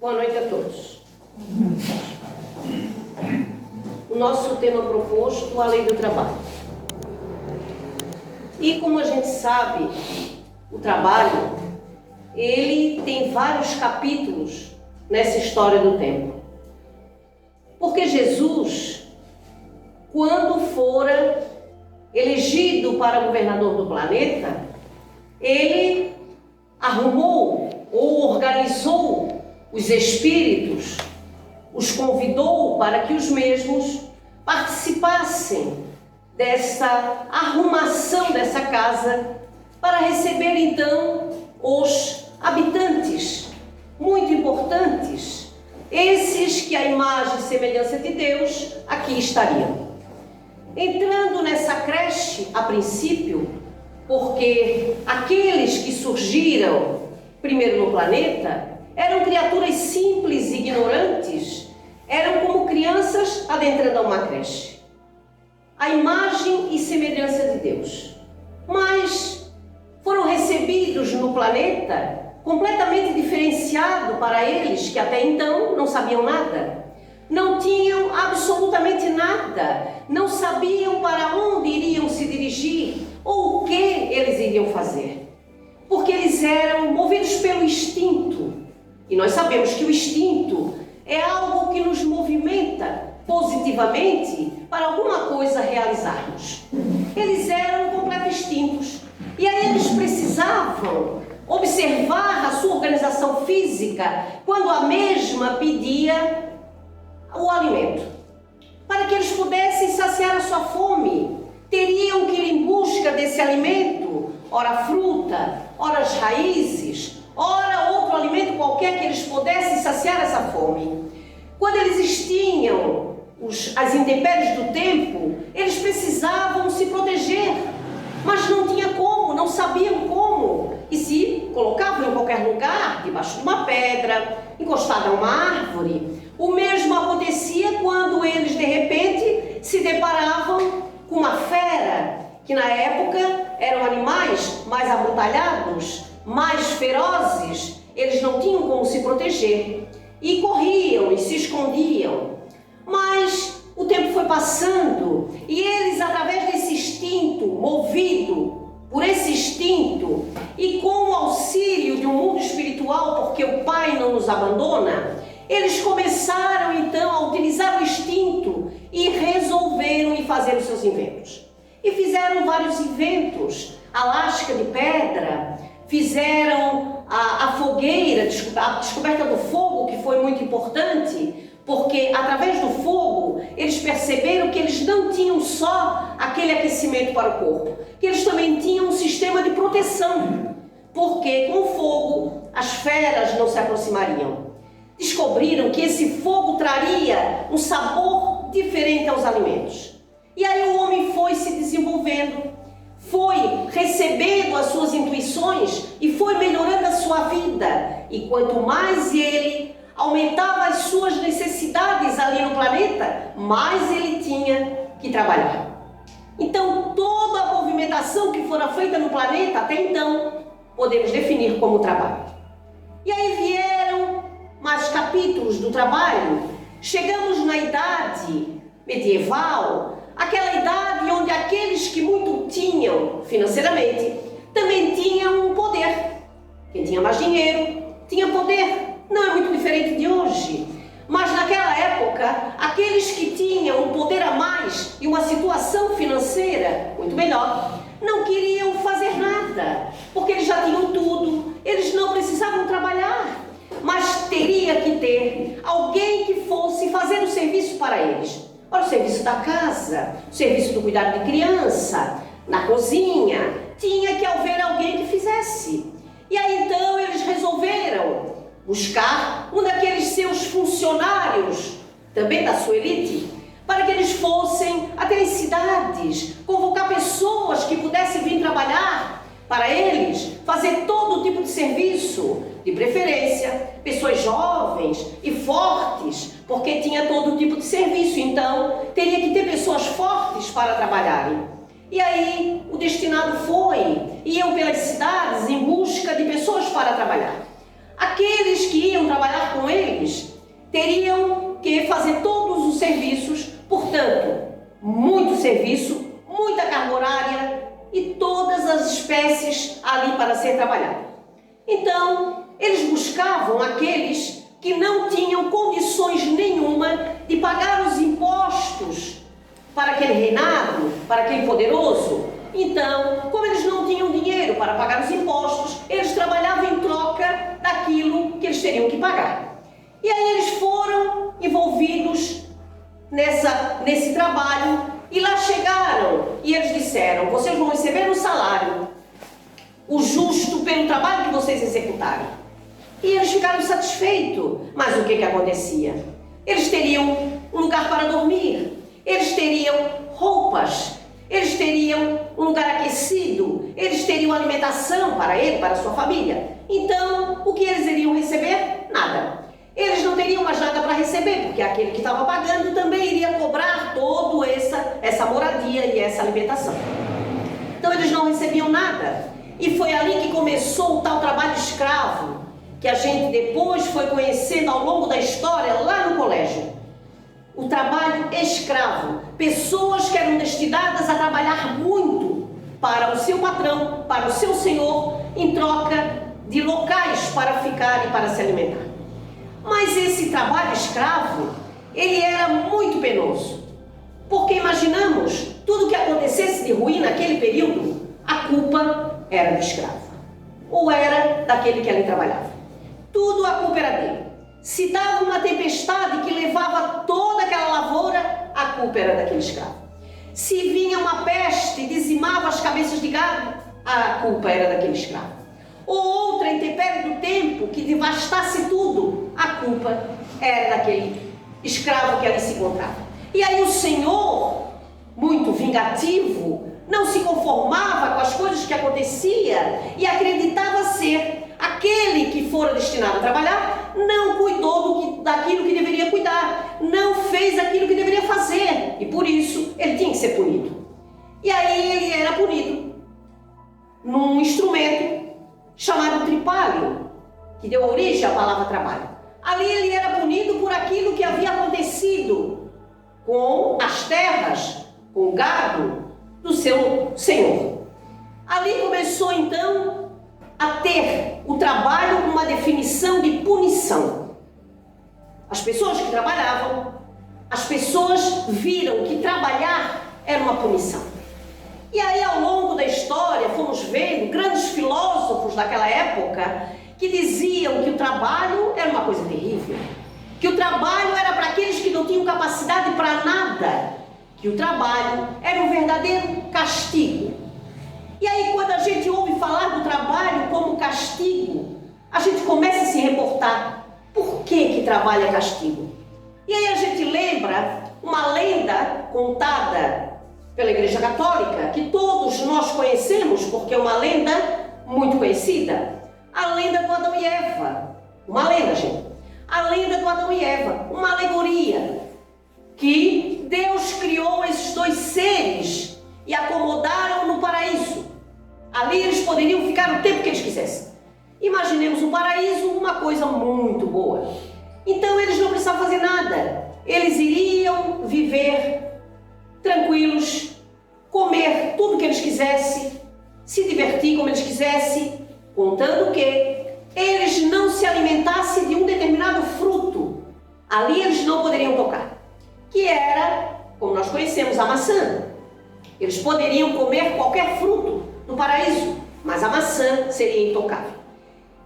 Boa noite a todos. O nosso tema proposto, a lei do trabalho. E como a gente sabe, o trabalho, ele tem vários capítulos nessa história do tempo. Porque Jesus, quando fora elegido para governador do planeta, ele arrumou ou organizou os espíritos, os convidou para que os mesmos participassem dessa arrumação dessa casa para receber então os habitantes muito importantes, esses que a imagem e semelhança de Deus aqui estariam. Entrando nessa creche a princípio, porque aqueles que surgiram primeiro no planeta eram criaturas simples e ignorantes, eram como crianças adentrando a uma creche. A imagem e semelhança de Deus. Mas foram recebidos no planeta completamente diferenciado para eles, que até então não sabiam nada. Não tinham absolutamente nada, não sabiam para onde iriam se dirigir ou o que eles iriam fazer. Porque eles eram movidos pelo instinto. E nós sabemos que o instinto é algo que nos movimenta positivamente para alguma coisa realizarmos. Eles eram completos instintos. E aí eles precisavam observar a sua organização física quando a mesma pedia o alimento. Para que eles pudessem saciar a sua fome, teriam que ir em busca desse alimento, ora fruta, ora as raízes, ora outro alimento qualquer que eles pudessem saciar essa fome. Quando eles tinham as intempéries do tempo, eles precisavam se proteger, mas não tinha como, não sabiam como. E se colocavam em qualquer lugar, debaixo de uma pedra, encostado a uma árvore. O mesmo acontecia quando eles de repente se deparavam com uma fera, que na época eram animais mais abrutalhados, mais ferozes. Eles não tinham como se proteger e corriam e se escondiam. Mas o tempo foi passando e eles, através desse instinto, movido por esse instinto e com o auxílio de um mundo espiritual, porque o Pai não nos abandona, eles começaram então a utilizar o instinto e resolveram ir fazer os seus inventos. E fizeram vários inventos, a lasca de pedra, fizeram a fogueira, a descoberta do fogo, que foi muito importante, porque através do fogo eles perceberam que eles não tinham só aquele aquecimento para o corpo, que eles também tinham um sistema de proteção, porque com o fogo as feras não se aproximariam. Descobriram que esse fogo traria um sabor diferente aos alimentos. E aí o homem foi se desenvolvendo, foi recebendo as suas intuições e foi melhorando a sua vida. E quanto mais ele aumentava as suas necessidades ali no planeta, mais ele tinha que trabalhar. Então toda a movimentação que fora feita no planeta até então, podemos definir como trabalho. E aí vieram mais capítulos do trabalho. Chegamos na idade medieval, aquela idade onde aqueles que muito tinham financeiramente também tinham um poder. Quem tinha mais dinheiro tinha poder. Não é muito diferente de hoje. Mas naquela época, aqueles que tinham um poder a mais e uma situação financeira muito melhor, não queriam fazer nada, porque eles já tinham tudo, eles não precisavam trabalhar. Mas teria que ter alguém que fosse fazer o serviço para eles. Ora, o serviço da casa, o serviço do cuidado de criança, na cozinha, tinha que haver alguém que fizesse. E aí então eles resolveram buscar um daqueles seus funcionários, também da sua elite, para que eles fossem até as cidades, convocar pessoas que pudessem vir trabalhar para eles, fazer todo tipo de serviço, de preferência, pessoas jovens e fortes, porque tinha todo tipo de serviço, então teria que ter pessoas fortes para trabalharem. E aí o destinado iam pelas cidades em busca de pessoas para trabalhar. Aqueles que iam trabalhar com ele fazer todos os serviços, portanto, muito serviço, muita carga horária e todas as espécies ali para ser trabalhado. Então, eles buscavam aqueles que não tinham condições nenhuma de pagar os impostos para aquele reinado, para aquele poderoso. Então, como eles não tinham dinheiro para pagar os impostos, eles trabalhavam em troca daquilo que eles teriam que pagar. E aí eles foram envolvidos nesse trabalho e lá chegaram e eles disseram: vocês vão receber um salário, o justo pelo trabalho que vocês executaram. E eles ficaram satisfeitos. Mas o que acontecia? Eles teriam um lugar para dormir, eles teriam roupas, eles teriam um lugar aquecido, eles teriam alimentação para ele, para a sua família. Então, o que eles iriam receber? Nada. Eles não teriam mais nada para receber, porque aquele que estava pagando também iria cobrar toda essa moradia e essa alimentação. Então, eles não recebiam nada. E foi ali que começou o tal trabalho escravo, que a gente depois foi conhecendo ao longo da história lá no colégio. O trabalho escravo. Pessoas que eram destinadas a trabalhar muito para o seu patrão, para o seu senhor, em troca de locais para ficar e para se alimentar. Mas esse trabalho escravo, ele era muito penoso. Porque imaginamos, tudo que acontecesse de ruim naquele período, a culpa era do escravo. Ou era daquele que ali trabalhava. Tudo a culpa era dele. Se dava uma tempestade que levava toda aquela lavoura, a culpa era daquele escravo. Se vinha uma peste e dizimava as cabeças de gado, a culpa era daquele escravo. Ou outra intempérie do tempo que devastasse tudo, a culpa era daquele escravo que ali se encontrava. E aí o Senhor, muito vingativo, não se conformava com as coisas que aconteciam e acreditava ser aquele que fora destinado a trabalhar, não cuidou daquilo que deveria cuidar, não fez aquilo que deveria fazer e por isso ele tinha que ser punido. E aí ele era punido num instrumento chamado tripalho, que deu origem à palavra trabalho. Ali ele era punido por aquilo que havia acontecido com as terras, com o gado do seu senhor. Ali começou então a ter o trabalho uma definição de punição. As pessoas que trabalhavam, as pessoas viram que trabalhar era uma punição. E aí ao longo da história fomos vendo grandes filósofos daquela época que diziam que o trabalho era uma coisa terrível, que o trabalho era para aqueles que não tinham capacidade para nada, que o trabalho era um verdadeiro castigo. E aí quando a gente ouve falar do trabalho como castigo, a gente começa a se reportar. Por que trabalho é castigo? E aí a gente lembra uma lenda contada pela Igreja Católica, que todos nós conhecemos, porque é uma lenda muito conhecida. A lenda do Adão e Eva. Uma lenda, gente. A lenda do Adão e Eva. Uma alegoria. Que Deus criou esses dois seres e acomodaram no paraíso. Ali eles poderiam ficar o tempo que eles quisessem. Imaginemos um paraíso, uma coisa muito boa. Então eles não precisavam fazer nada. Eles iriam viver tranquilos, comer tudo que eles quisessem, se divertir como eles quisessem, contando que eles não se alimentassem de um determinado fruto. Ali eles não poderiam tocar, que era, como nós conhecemos, a maçã. Eles poderiam comer qualquer fruto do paraíso, mas a maçã seria intocável.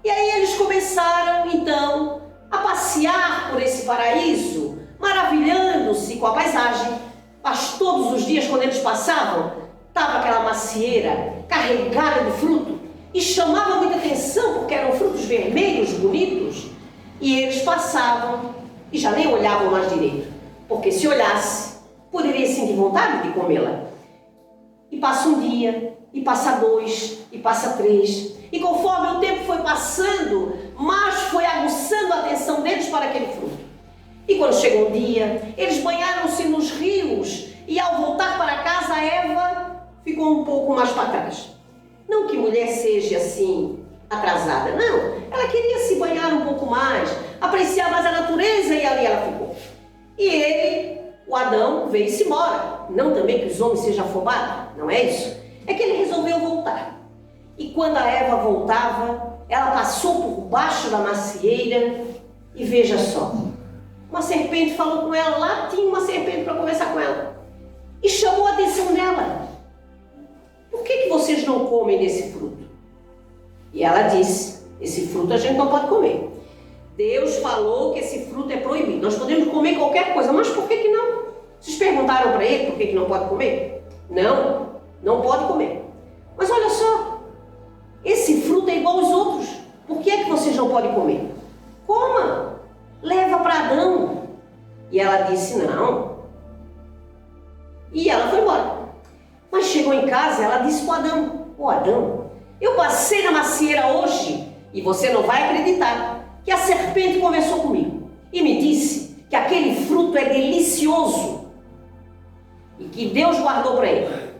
E aí eles começaram então a passear por esse paraíso, maravilhando-se com a paisagem. Mas todos os dias, quando eles passavam, estava aquela macieira carregada de fruto e chamava muita atenção porque eram frutos vermelhos, bonitos, e eles passavam e já nem olhavam mais direito, porque se olhasse, poderia sentir vontade de comê-la. E passa um dia, e passa dois, e passa três, e conforme o tempo foi passando, mais foi aguçando a atenção deles para aquele fruto. E quando chegou um dia, eles banharam-se nos rios e ao voltar para casa, a Eva ficou um pouco mais para trás. Não que mulher seja assim, atrasada, não. Ela queria se banhar um pouco mais, apreciar mais a natureza e ali ela ficou. E o Adão, veio-se embora. Não também que os homens sejam afobados, não é isso? É que ele resolveu voltar. E quando a Eva voltava, ela passou por baixo da macieira e veja só, uma serpente falou com ela, lá tinha uma serpente para conversar com ela. E chamou a atenção dela. Por que vocês não comem desse fruto? E ela disse, esse fruto a gente não pode comer. Deus falou que esse fruto é proibido. Nós podemos comer qualquer coisa, mas por que não? Vocês perguntaram para ele por que não pode comer? Não, não pode comer. Mas olha só, esse fruto é igual aos outros. Por que é que vocês não podem comer? Coma, leva para Adão. E ela disse não. E ela foi embora. Mas chegou em casa, ela disse para Adão, ô Adão, eu passei na macieira hoje e você não vai acreditar que a serpente conversou comigo e me disse que aquele fruto é delicioso e que Deus guardou para ele.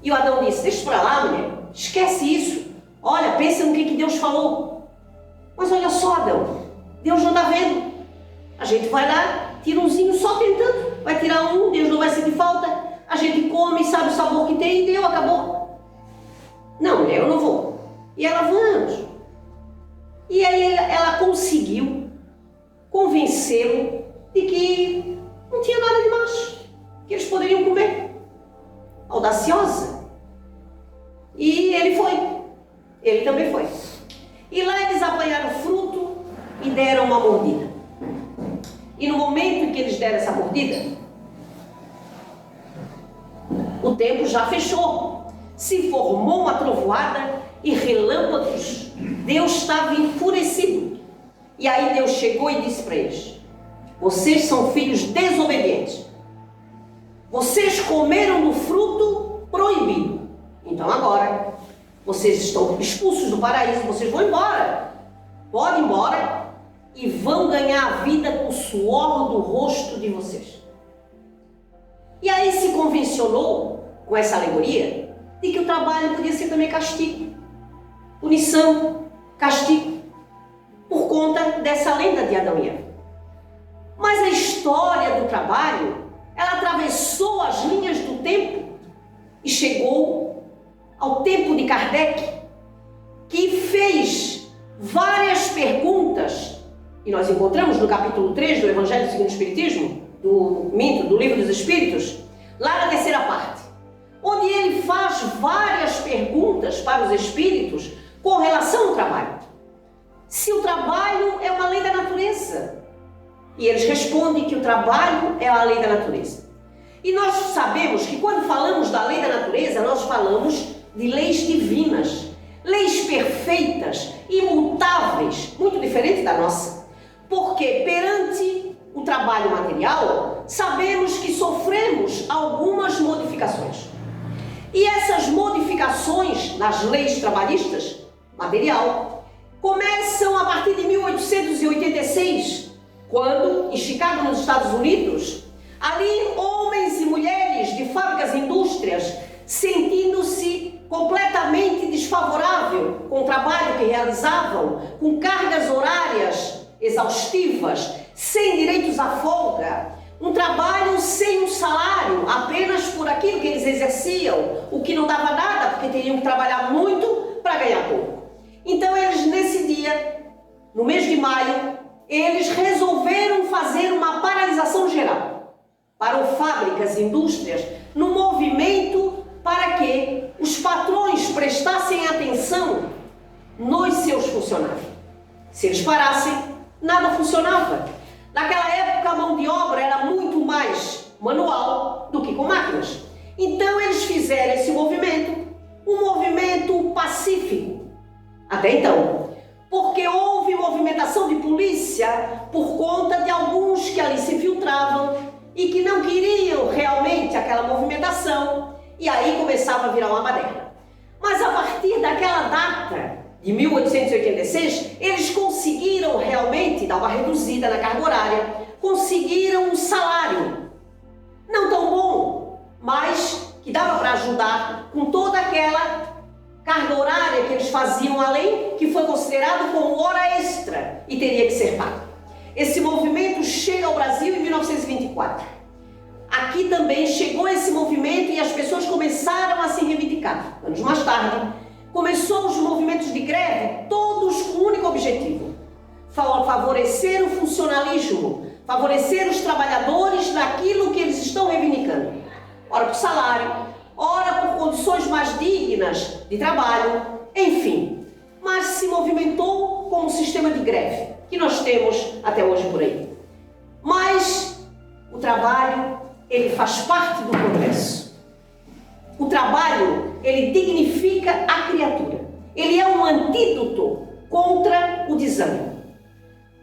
E o Adão disse, deixa para lá, mulher, esquece isso. Olha, pensa no que Deus falou. Mas olha só, Adão, Deus não está vendo. A gente vai lá, tira umzinho só tentando, vai tirar um, Deus não vai sentir falta. A gente come, sabe o sabor que tem e deu, acabou. Não, mulher, eu não vou. E ela, vamos. E aí ela conseguiu convencê-lo de que não tinha nada de mais, que eles poderiam comer. Audaciosa. E ele foi. Ele também foi. E lá eles apanharam o fruto e deram uma mordida. E no momento em que eles deram essa mordida, o tempo já fechou. Se formou uma trovoada e relâmpagos. Deus estava enfurecido. E aí Deus chegou e disse para eles, vocês são filhos desobedientes. Vocês comeram do fruto proibido. Então agora, vocês estão expulsos do paraíso, vocês vão embora. Podem ir embora e vão ganhar a vida com o suor do rosto de vocês. E aí se convencionou, com essa alegoria, de que o trabalho podia ser também castigo. Punição, castigo, por conta dessa lenda de Adão e Eva. Mas a história do trabalho, ela atravessou as linhas do tempo e chegou ao tempo de Kardec, que fez várias perguntas, e nós encontramos no capítulo 3 do Evangelho segundo o Espiritismo, do Livro dos Espíritos, lá na terceira parte, onde ele faz várias perguntas para os espíritos com relação ao trabalho. Se o trabalho é uma lei da natureza. E eles respondem que o trabalho é a lei da natureza. E nós sabemos que quando falamos da lei da natureza, nós falamos de leis divinas, leis perfeitas, imutáveis, muito diferente da nossa. Porque perante o trabalho material, sabemos que sofremos algumas modificações. E essas modificações nas leis trabalhistas, material, começam a partir de 1886, quando, em Chicago, nos Estados Unidos, ali homens e mulheres de fábricas e indústrias, sentindo-se completamente desfavorável com o trabalho que realizavam, com cargas horárias exaustivas, sem direitos à folga, um trabalho sem um salário, apenas por aquilo que eles exerciam, o que não dava nada, porque teriam que trabalhar muito para ganhar pouco. Então eles, nesse dia, no mês de maio, eles resolveram fazer uma paralisação geral para fábricas e indústrias, no movimento para que os patrões prestassem atenção nos seus funcionários. Se eles parassem, nada funcionava. Naquela época a mão de obra era muito mais manual do que com máquinas. Então eles fizeram esse movimento, um movimento pacífico, até então. Porque houve movimentação de polícia por conta de alguns que ali se infiltravam e que não queriam realmente aquela movimentação, e aí começava a virar uma baderna. Mas a partir daquela data, de 1886, eles conseguiram realmente dar uma reduzida na carga horária, conseguiram um salário, não tão bom, mas que dava para ajudar com toda aquela carga horária que eles faziam além, que foi considerado como hora extra e teria que ser pago. Esse movimento chega ao Brasil em 1924. Aqui também chegou esse movimento e as pessoas começaram a se reivindicar. Anos mais tarde, começou os movimentos de greve, todos com um único objetivo: favorecer o funcionalismo, favorecer os trabalhadores naquilo que eles estão reivindicando. Ora por salário, ora por condições mais dignas de trabalho, enfim. Mas se movimentou com um sistema de greve, que nós temos até hoje por aí. Mas o trabalho, ele faz parte do progresso. O trabalho, ele dignifica a criatura. Ele é um antídoto contra o desânimo.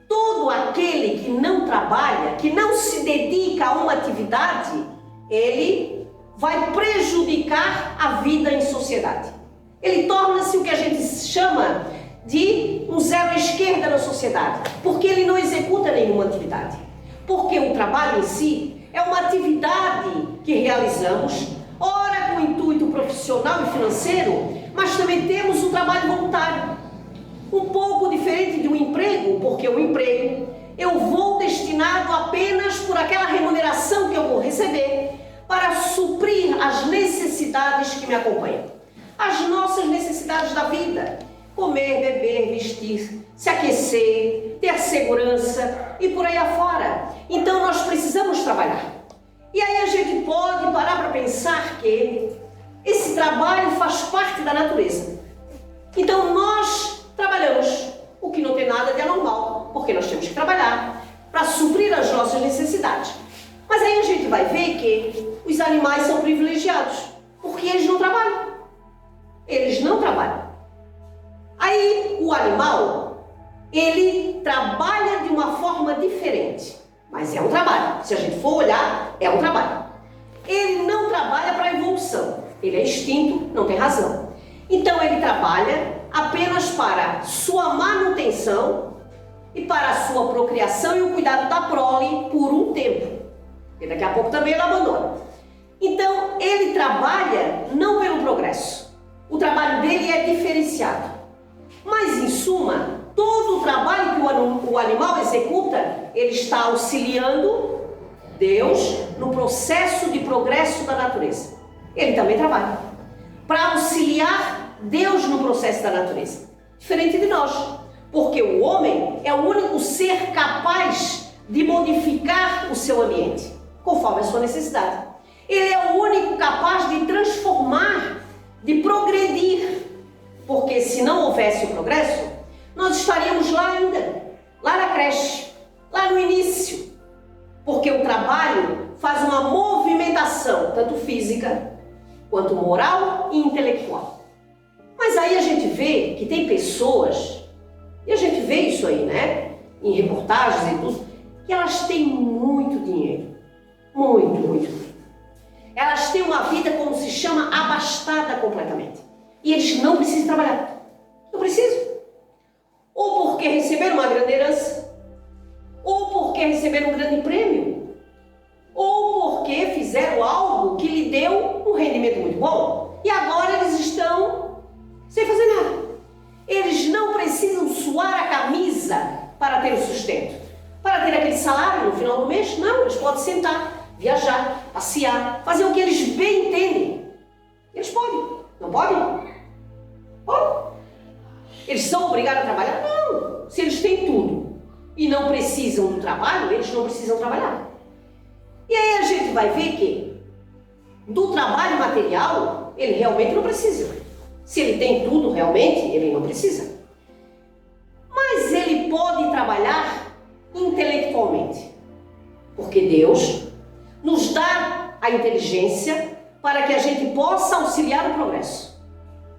Todo aquele que não trabalha, que não se dedica a uma atividade, ele vai prejudicar a vida em sociedade. Ele torna-se o que a gente chama de um zero à esquerda na sociedade, porque ele não executa nenhuma atividade. Porque o trabalho em si é uma atividade que realizamos, ora com intuito profissional e financeiro, mas também temos o trabalho voluntário. Um pouco diferente de um emprego, porque o emprego eu vou destinado apenas por aquela remuneração que eu vou receber para suprir as necessidades que me acompanham. As nossas necessidades da vida: comer, beber, vestir, se aquecer, ter segurança e por aí afora. Então nós precisamos trabalhar. E aí a gente pode parar para pensar que esse trabalho faz parte da natureza. Então nós trabalhamos, o que não tem nada de anormal, porque nós temos que trabalhar para suprir as nossas necessidades. Mas aí a gente vai ver que os animais são privilegiados, porque eles não trabalham. Eles não trabalham. Aí o animal, ele trabalha de uma forma diferente, mas é um trabalho. Se a gente for olhar, é um trabalho. Ele não trabalha para a evolução, ele é extinto, não tem razão. Então ele trabalha apenas para sua manutenção e para a sua procriação e o cuidado da prole por um tempo. E daqui a pouco também ele abandona. Então ele trabalha não pelo progresso. O trabalho dele é diferenciado. Mas, em suma, todo o trabalho que o animal executa, ele está auxiliando Deus no processo de progresso da natureza. Ele também trabalha para auxiliar Deus no processo da natureza. Diferente de nós, porque o homem é o único ser capaz de modificar o seu ambiente, conforme a sua necessidade. Ele é o único capaz de transformar, de progredir, porque se não houvesse o progresso, nós estaríamos lá ainda, lá na creche, lá no início, porque o trabalho faz uma movimentação, tanto física, quanto moral e intelectual. Mas aí a gente vê que tem pessoas, e a gente vê isso aí, né, em reportagens e tudo, que elas têm muito dinheiro, muito. Elas têm uma vida, como se chama, abastada completamente. E eles não precisam trabalhar. Não precisam. Ou porque receberam uma grande herança, ou porque receberam um grande prêmio, ou porque fizeram algo que lhe deu um rendimento muito bom. E agora eles estão sem fazer nada. Eles não precisam suar a camisa para ter o sustento, para ter aquele salário no final do mês. Não, eles podem sentar, viajar, passear, fazer o que eles bem entendem. Eles podem, não podem? Podem. Eles são obrigados a trabalhar? Não. Se eles têm tudo e não precisam do trabalho, eles não precisam trabalhar. E aí a gente vai ver que do trabalho material, ele realmente não precisa. Se ele tem tudo, realmente, ele não precisa. Mas ele pode trabalhar intelectualmente, porque Deus nos dá a inteligência para que a gente possa auxiliar o progresso,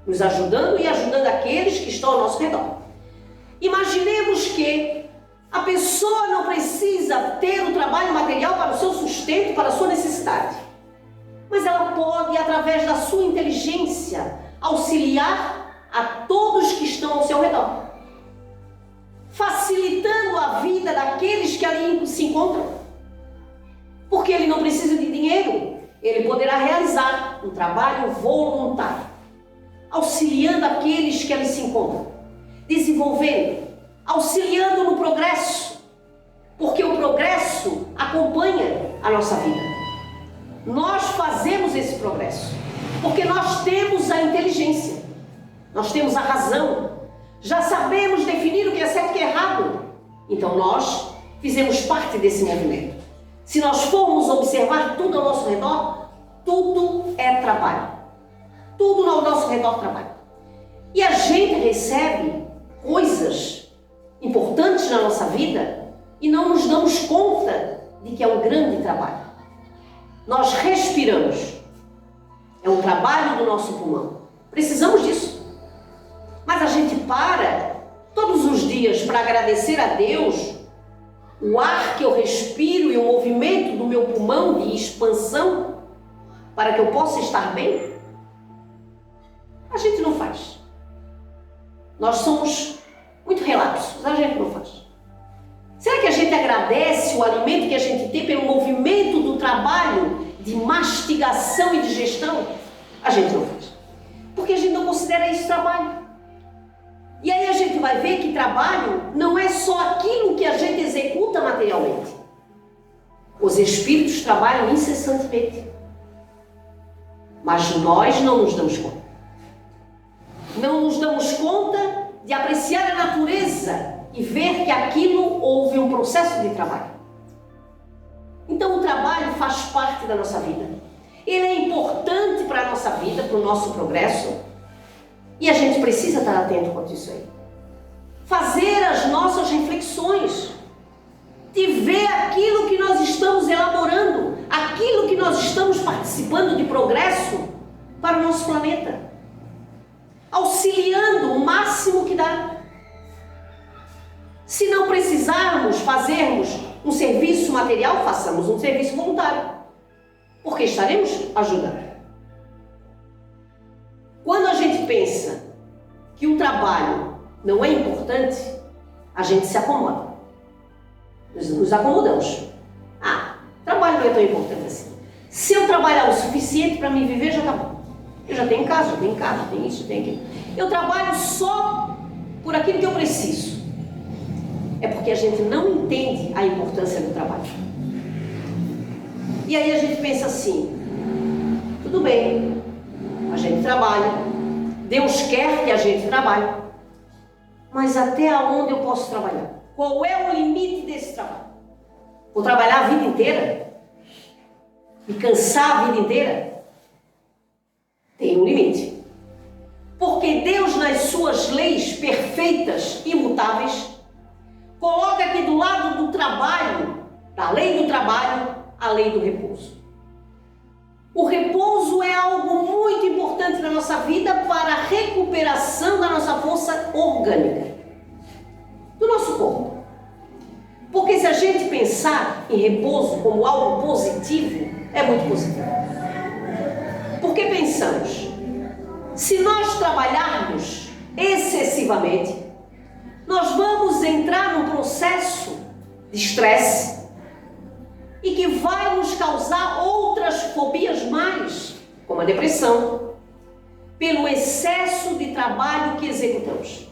nos ajudando e ajudando aqueles que estão ao nosso redor. Imaginemos que a pessoa não precisa ter o trabalho material para o seu sustento, para a sua necessidade, mas ela pode, através da sua inteligência, auxiliar a todos que estão ao seu redor, facilitando a vida daqueles que ali se encontram. Porque ele não precisa de dinheiro, ele poderá realizar um trabalho voluntário, auxiliando aqueles que ali se encontram, desenvolvendo, auxiliando no progresso. acompanha a nossa vida. Nós fazemos esse progresso, porque nós temos a inteligência, nós temos a razão, já sabemos definir o que é certo e o que é errado. Então nós fizemos parte desse movimento. Se nós formos observar tudo ao nosso redor, tudo é trabalho. Tudo ao nosso redor trabalho. E a gente recebe coisas importantes na nossa vida e não nos damos conta de que é um grande trabalho. Nós respiramos. É um trabalho do nosso pulmão. Precisamos disso. Mas a gente para todos os dias para agradecer a Deus o ar que eu respiro e o movimento do meu pulmão de expansão para que eu possa estar bem? A gente não faz. Nós somos muito relapsos, a gente não faz. Será que a gente agradece o alimento que a gente tem pelo movimento do trabalho de mastigação e digestão? A gente não faz. Porque a gente não considera isso trabalho. E aí a gente vai ver que trabalho não é só aquilo que a gente executa materialmente. Os espíritos trabalham incessantemente. Mas nós não nos damos conta. Não nos damos conta de apreciar a natureza e ver que aquilo houve um processo de trabalho. Então o trabalho faz parte da nossa vida. Ele é importante para a nossa vida, para o nosso progresso. E a gente precisa estar atento quanto a isso aí. Fazer as nossas reflexões. De ver aquilo que nós estamos elaborando. Aquilo que nós estamos participando de progresso para o nosso planeta. Auxiliando o máximo que dá. Se não precisarmos fazermos um serviço material, façamos um serviço voluntário. Porque estaremos ajudando. Quando a gente pensa que o trabalho não é importante, a gente se acomoda. Nos acomodamos. Trabalho não é tão importante assim. Se eu trabalhar o suficiente para me viver, já está bom. Eu já tenho casa, já tenho carro, já tenho isso, já tenho aquilo. Eu trabalho só por aquilo que eu preciso. É porque a gente não entende a importância do trabalho. E aí a gente pensa assim, tudo bem, a gente trabalha, Deus quer que a gente trabalhe, mas até onde eu posso trabalhar? Qual é o limite desse trabalho? Vou trabalhar a vida inteira? Me cansar a vida inteira? Tem um limite. Porque Deus, nas suas leis perfeitas, imutáveis, coloca aqui do lado do trabalho, da lei do trabalho, a lei do repouso. O repouso é algo muito importante na nossa vida para a recuperação da nossa força orgânica, do nosso corpo. Porque se a gente pensar em repouso como algo positivo, é muito positivo. Porque pensamos, se nós trabalharmos excessivamente, nós vamos entrar num processo de estresse e que vai nos causar outras fobias mais, como a depressão, pelo excesso de trabalho que executamos.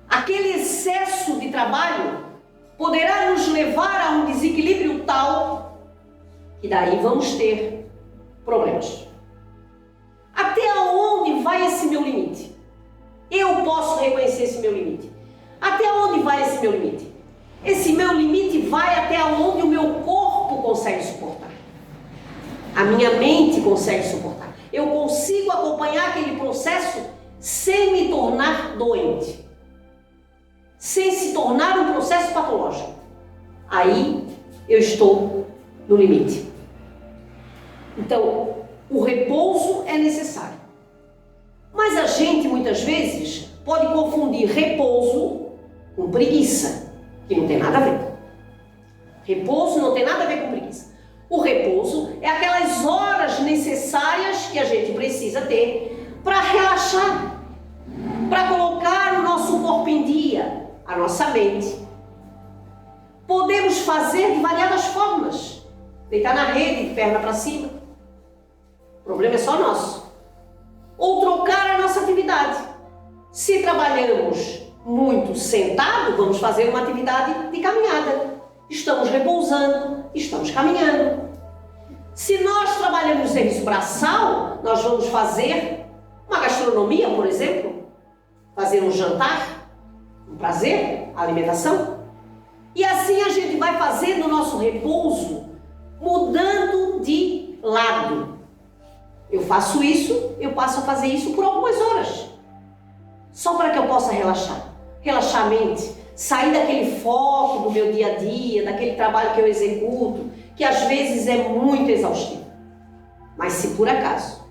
Aquele excesso de trabalho poderá nos levar a um desequilíbrio tal que daí vamos ter problemas. Até onde vai esse meu limite? Eu posso reconhecer esse meu limite. Até onde vai esse meu limite? Esse meu limite vai até onde o meu corpo consegue suportar. A minha mente consegue suportar. Eu consigo acompanhar aquele processo sem me tornar doente. Sem se tornar um processo patológico. Aí eu estou no limite. Então, o repouso é necessário. Mas a gente, muitas vezes, pode confundir repouso com preguiça, que não tem nada a ver. Repouso não tem nada a ver com preguiça. O repouso é aquelas horas necessárias que a gente precisa ter para relaxar, para colocar o nosso corpo em dia, a nossa mente. Podemos fazer de variadas formas. Deitar na rede, de perna para cima. O problema é só nosso. Ou trocar a nossa atividade. Se trabalhamos muito sentado, vamos fazer uma atividade de caminhada. estamos repousando, estamos caminhando. Se nós trabalhamos no serviço braçal, nós vamos fazer uma gastronomia, por exemplo, fazer um jantar, um prazer, alimentação. E assim a gente vai fazendo o nosso repouso, mudando de lado. Eu faço isso, eu passo a fazer isso por algumas horas. Só para que eu possa relaxar. Relaxar a mente, sair daquele foco do meu dia a dia, daquele trabalho que eu executo, que às vezes é muito exaustivo. Mas se por acaso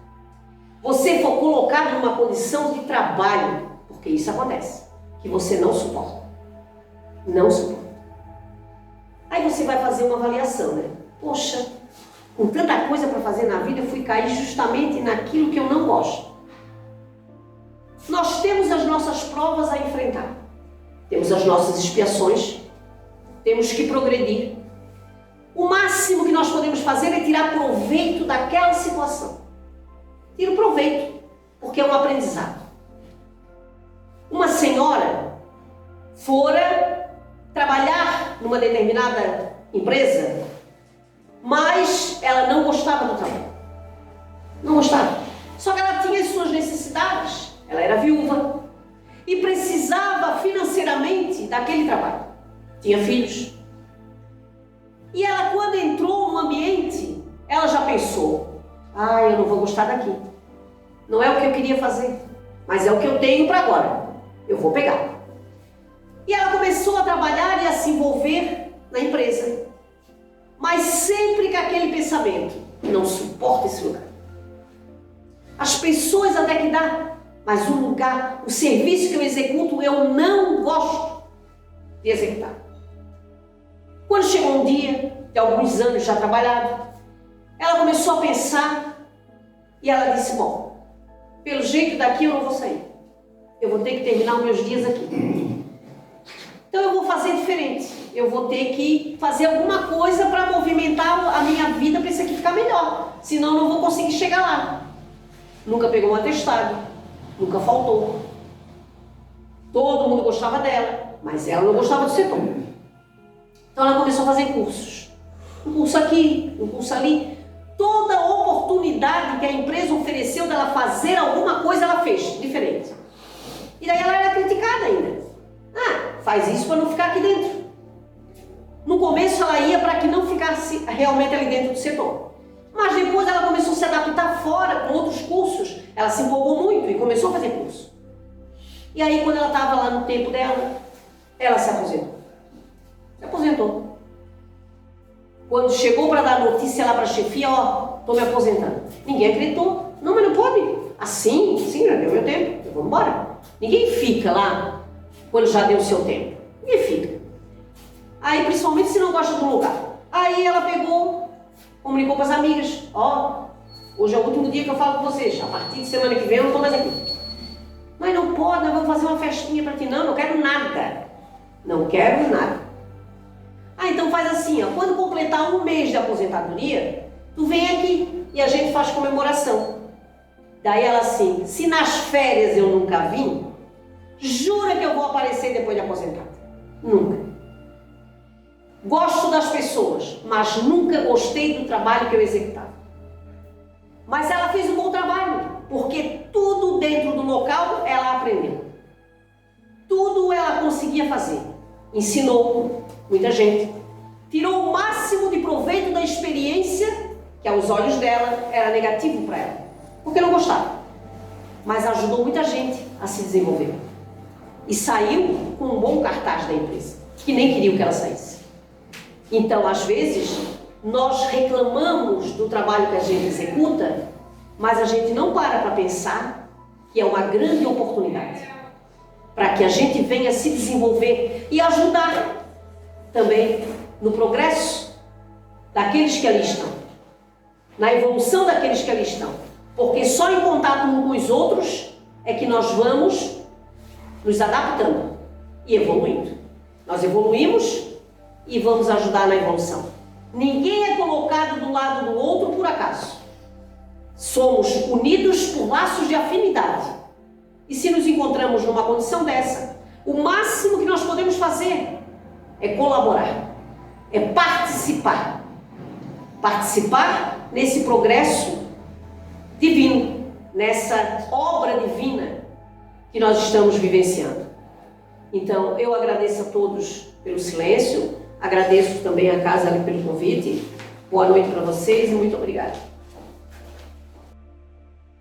você for colocado numa condição de trabalho, porque isso acontece, que você não suporta, aí você vai fazer uma avaliação, né? Poxa, com tanta coisa para fazer na vida, eu fui cair justamente naquilo que eu não gosto. Nós temos as nossas provas a enfrentar, temos as nossas expiações, temos que progredir. O máximo que nós podemos fazer é tirar proveito daquela situação. Tira o proveito, porque é um aprendizado. Uma senhora fora trabalhar numa determinada empresa, mas ela não gostava do trabalho. Não gostava. Só que ela tinha as suas necessidades. Ela era viúva e precisava financeiramente daquele trabalho. Tinha filhos. E ela, quando entrou no ambiente, ela já pensou: eu não vou gostar daqui. Não é o que eu queria fazer, mas é o que eu tenho para agora. Eu vou pegar. E ela começou a trabalhar e a se envolver na empresa. Mas sempre com aquele pensamento: não suporto esse lugar. As pessoas até que dá, mas o lugar, o serviço que eu executo, eu não gosto de executar. Quando chegou um dia, de alguns anos já trabalhado, ela começou a pensar e ela disse: bom, pelo jeito daqui eu não vou sair. Eu vou ter que terminar os meus dias aqui. Então eu vou fazer diferente. Eu vou ter que fazer alguma coisa para movimentar a minha vida para isso aqui ficar melhor. Senão eu não vou conseguir chegar lá. Nunca pegou um atestado, nunca faltou. Todo mundo gostava dela, mas ela não gostava do setor. Então ela começou a fazer cursos. Um curso aqui, um curso ali. Toda oportunidade que a empresa ofereceu dela fazer alguma coisa, ela fez diferente. E daí ela era criticada ainda. Faz isso para não ficar aqui dentro. No começo ela ia para que não ficasse realmente ali dentro do setor. Mas depois ela começou a se adaptar fora com outros cursos. Ela se empolgou muito e começou a fazer curso. E aí quando ela estava lá no tempo dela, ela se aposentou. Se aposentou. Quando chegou para dar notícia lá para a chefia: estou me aposentando. Ninguém acreditou. Não, mas não pode. Assim, sim, já deu meu tempo. Eu vou embora. Ninguém fica lá quando já deu o seu tempo. Ninguém fica. Aí, principalmente se não gosta do lugar. Aí ela pegou, comunicou com as amigas: hoje é o último dia que eu falo com vocês. A partir de semana que vem eu não estou mais aqui. Mas não pode, nós vamos fazer uma festinha para ti. Não quero nada. Não quero nada. Então faz assim, quando completar um mês de aposentadoria, tu vem aqui e a gente faz comemoração. Daí ela assim: se nas férias eu nunca vim, jura que eu vou aparecer depois de aposentada? Nunca. Gosto das pessoas, mas nunca gostei do trabalho que eu executava. Mas ela fez um bom trabalho, porque tudo dentro do local ela aprendeu. Tudo ela conseguia fazer. Ensinou muita gente. Tirou o máximo de proveito da experiência, que aos olhos dela era negativo para ela, porque não gostava. Mas ajudou muita gente a se desenvolver. E saiu com um bom cartaz da empresa, que nem queriam que ela saísse. Então, às vezes, nós reclamamos do trabalho que a gente executa, mas a gente não para pensar que é uma grande oportunidade para que a gente venha se desenvolver e ajudar também no progresso daqueles que ali estão, na evolução daqueles que ali estão. Porque só em contato uns com os outros é que nós vamos nos adaptando e evoluindo. Nós evoluímos e vamos ajudar na evolução. Ninguém é colocado do lado do outro por acaso. Somos unidos por laços de afinidade. E se nos encontramos numa condição dessa, o máximo que nós podemos fazer é colaborar. é participar. Participar nesse progresso divino, nessa obra divina que nós estamos vivenciando. Então, eu agradeço a todos pelo silêncio, agradeço também a casa ali pelo convite. Boa noite para vocês e muito obrigada.